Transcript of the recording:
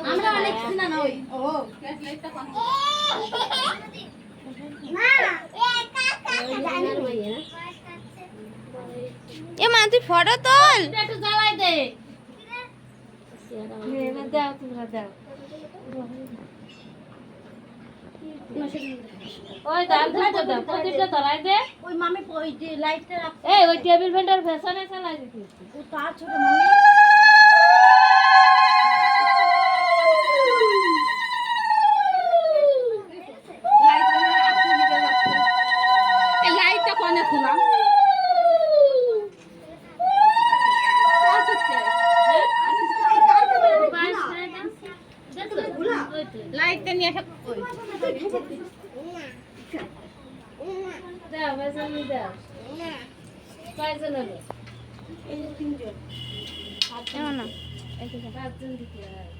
আমরা অনেক কিছু না ওই ও গ্যাস লাইটটা কোন না এ মা তুই ফটো তোল একটু জ্বালাই দে দাও তোমরা দাও ওই দাম ধরে দাও প্রদীপটা ধরাই দে ওই মামি ওই যে লাইটটা রাখ এই ওই টেবিল ফ্যানটার ফ্যাশনে চালাই দিতে ও তার ছোট মামি এই লাইটটা কোনে খুলাম লাইটটা নিয়ে আসা ওই দাও বেজন দাও কয়জন হলো এমন না পাঁচজন দিতে হয়